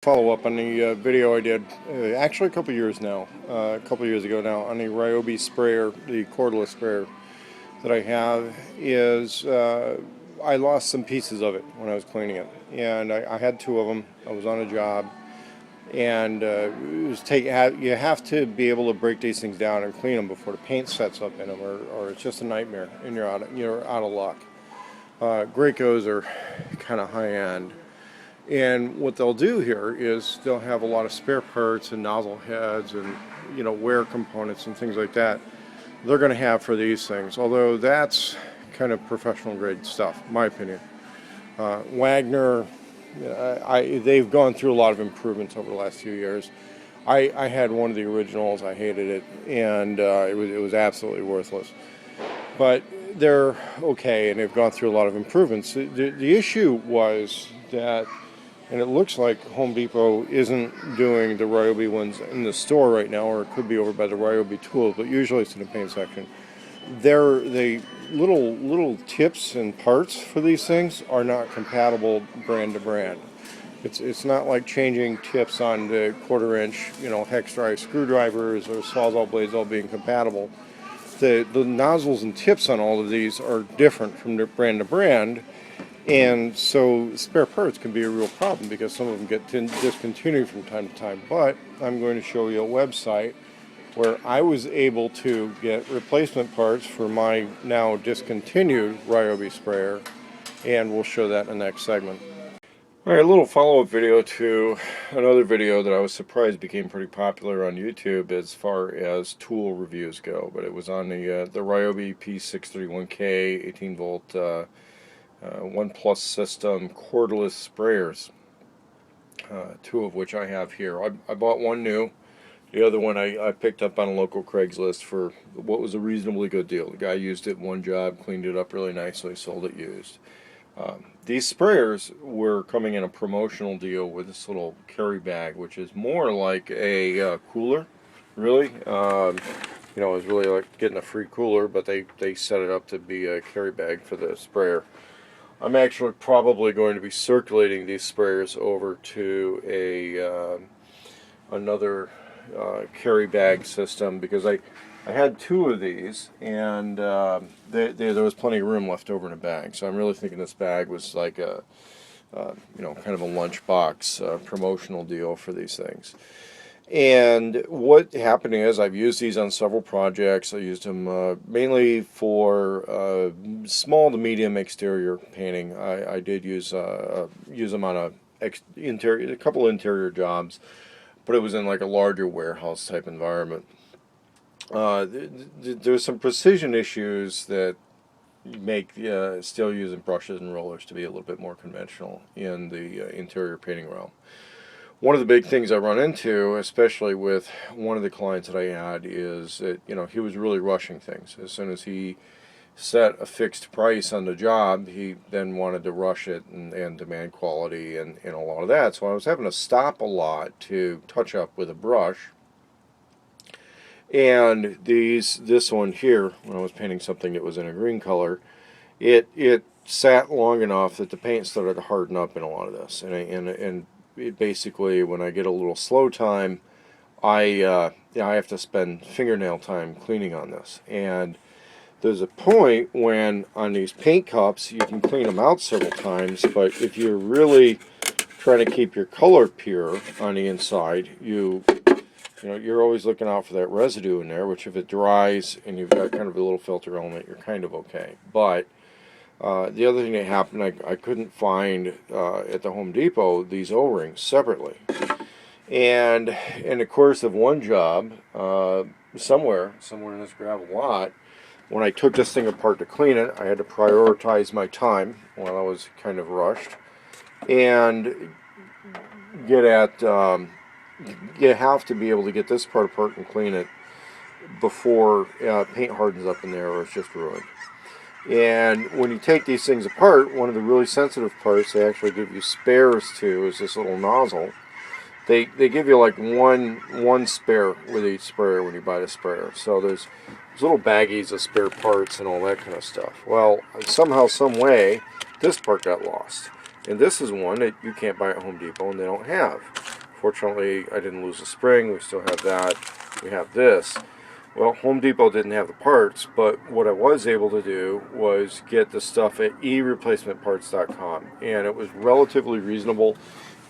Follow up on the video I did actually a couple years ago now on the Ryobi sprayer, the cordless sprayer that I have. Is I lost some pieces of it when I was cleaning it, and I had two of them. I was on a job, and you have to be able to break these things down and clean them before the paint sets up in them, or it's just a nightmare and you're out of luck. Graco's are kind of high end. And what they'll do here is they'll have a lot of spare parts and nozzle heads and wear components and things like that they're going to have for these things. Although that's kind of professional grade stuff, in my opinion. Wagner, they've gone through a lot of improvements over the last few years. I had one of the originals. I hated it, and it was absolutely worthless. But they're okay, and they've gone through a lot of improvements. The issue was that. And it looks like Home Depot isn't doing the Ryobi ones in the store right now, or it could be over by the Ryobi tools, but usually it's in the paint section. The little tips and parts for these things are not compatible brand to brand. It's not like changing tips on the 1/4 inch, hex drive screwdrivers or Sawzall blades all being compatible. The nozzles and tips on all of these are different from their brand to brand. And so spare parts can be a real problem because some of them get discontinued from time to time. But I'm going to show you a website where I was able to get replacement parts for my now discontinued Ryobi sprayer, and we'll show that in the next segment. Alright, a little follow-up video to another video that I was surprised became pretty popular on YouTube as far as tool reviews go. But it was on the Ryobi P630 18 volt 1+ system cordless sprayers, two of which I have here. I bought one new. The other one I picked up on a local Craigslist for what was a reasonably good deal. The guy used it in one job, cleaned it up really nicely, sold it used. These sprayers were coming in a promotional deal with this little carry bag, which is more like a cooler, really. It was really like getting a free cooler, but they set it up to be a carry bag for the sprayer. I'm actually probably going to be circulating these sprayers over to another carry bag system, because I had two of these, and there was plenty of room left over in a bag. So I'm really thinking this bag was like a kind of a lunchbox promotional deal for these things. And what happened is I've used these on several projects. I used them mainly for small to medium exterior painting. I did use them on a couple interior jobs, but it was in like a larger warehouse type environment. There's some precision issues that make still using brushes and rollers to be a little bit more conventional in the interior painting realm. One of the big things I run into, especially with one of the clients that I had, is that he was really rushing things. As soon as he set a fixed price on the job, he then wanted to rush it and demand quality and a lot of that. So I was having to stop a lot to touch up with a brush. And this one here, when I was painting something that was in a green color, it sat long enough that the paint started to harden up in a lot of this, and basically, when I get a little slow time, I have to spend fingernail time cleaning on this. And there's a point when on these paint cups you can clean them out several times, but if you're really trying to keep your color pure on the inside, you're always looking out for that residue in there, which if it dries and you've got kind of a little filter element, you're kind of okay. But the other thing that happened, I couldn't find at the Home Depot these O-rings separately. And in the course of one job, somewhere in this gravel lot, when I took this thing apart to clean it, I had to prioritize my time while I was kind of rushed, and you have to be able to get this part apart and clean it before paint hardens up in there, or it's just ruined. And when you take these things apart, one of the really sensitive parts they actually give you spares to is this little nozzle. They give you like one spare with each sprayer when you buy the sprayer. So there's little baggies of spare parts and all that kind of stuff. Well, somehow, some way, this part got lost. And this is one that you can't buy at Home Depot and they don't have. Fortunately, I didn't lose the spring. We still have that. We have this. Well, Home Depot didn't have the parts, but what I was able to do was get the stuff at ereplacementparts.com, and it was relatively reasonable.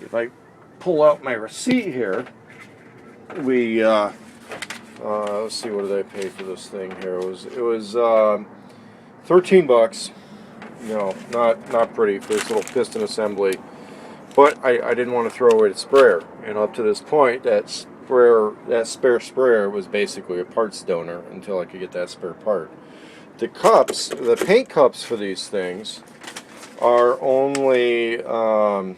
If I pull out my receipt here, we let's see, what did I pay for this thing here? It was $13. No, not pretty for this little piston assembly. But I didn't want to throw away the sprayer, and up to this point, that spare sprayer was basically a parts donor until I could get that spare part. The cups, the paint cups for these things, are only about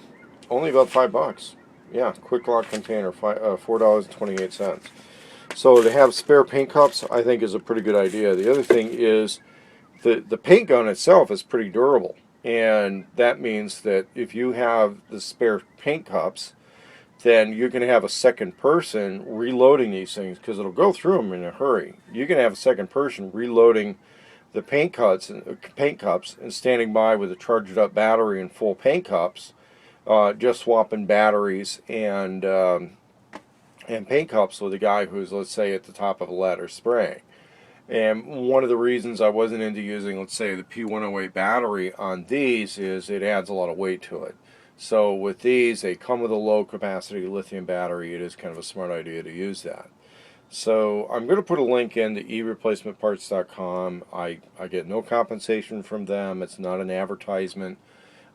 $5. Yeah, quick lock container, $4.28. So to have spare paint cups, I think, is a pretty good idea. The other thing is the paint gun itself is pretty durable, and that means that if you have the spare paint cups, then you're going to have a second person reloading these things, because it'll go through them in a hurry. You can have a second person reloading the paint cups and standing by with a charged up battery and full paint cups, just swapping batteries and paint cups with a guy who's, let's say, at the top of a ladder spraying. And one of the reasons I wasn't into using, let's say, the P108 battery on these is it adds a lot of weight to it. So with these, they come with a low capacity lithium battery. It is kind of a smart idea to use that. So I'm going to put a link in to ereplacementparts.com. I get no compensation from them. It's not an advertisement.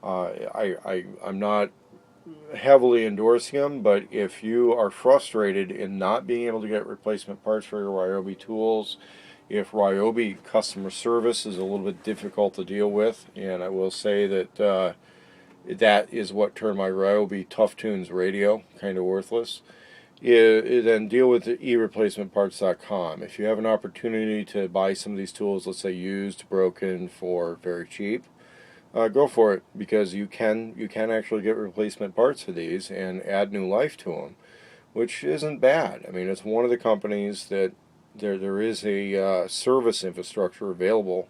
I'm not heavily endorsing them, but if you are frustrated in not being able to get replacement parts for your Ryobi tools, if Ryobi customer service is a little bit difficult to deal with, and I will say that that is what turned my Ryobi Tough Tunes radio kind of worthless, then deal with ereplacementparts.com. If you have an opportunity to buy some of these tools, let's say used, broken, for very cheap, go for it, because you can actually get replacement parts for these and add new life to them, which isn't bad. I mean, it's one of the companies that there is a service infrastructure available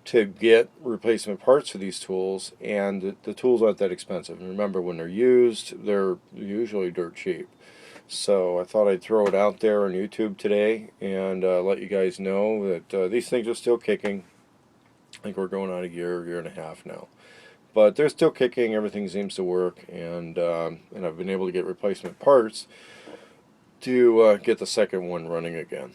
to get replacement parts for these tools, and the tools aren't that expensive. And remember, when they're used, they're usually dirt cheap. So I thought I'd throw it out there on YouTube today and let you guys know that these things are still kicking. I think we're going on a year and a half now, but they're still kicking. Everything seems to work, and I've been able to get replacement parts to get the second one running again.